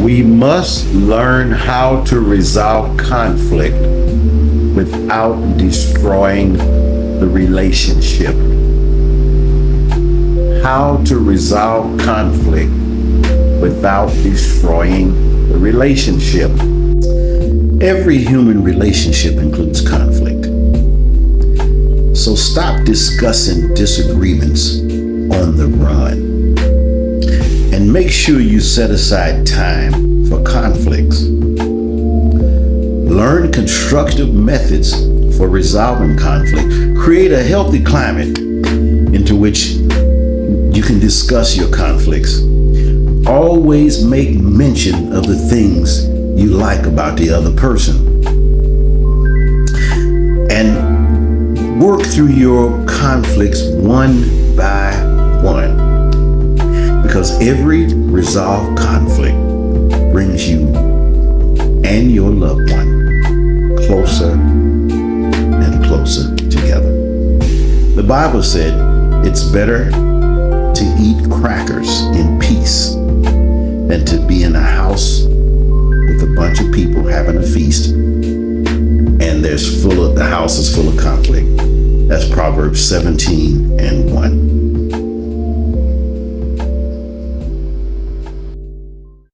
We must learn how to resolve conflict without destroying the relationship. How to resolve conflict without destroying the relationship. Every human relationship includes conflict. So stop discussing disagreements on the run. And make sure you set aside time for conflicts. Learn constructive methods for resolving conflict. Create a healthy climate into which you can discuss your conflicts. Always make mention of the things you like about the other person. And work through your conflicts one by one. Because every resolved conflict brings you and your loved one closer and closer together. The Bible said it's better to eat crackers in peace than to be in a house with a bunch of people having a feast and the house is full of conflict. That's Proverbs 17:1.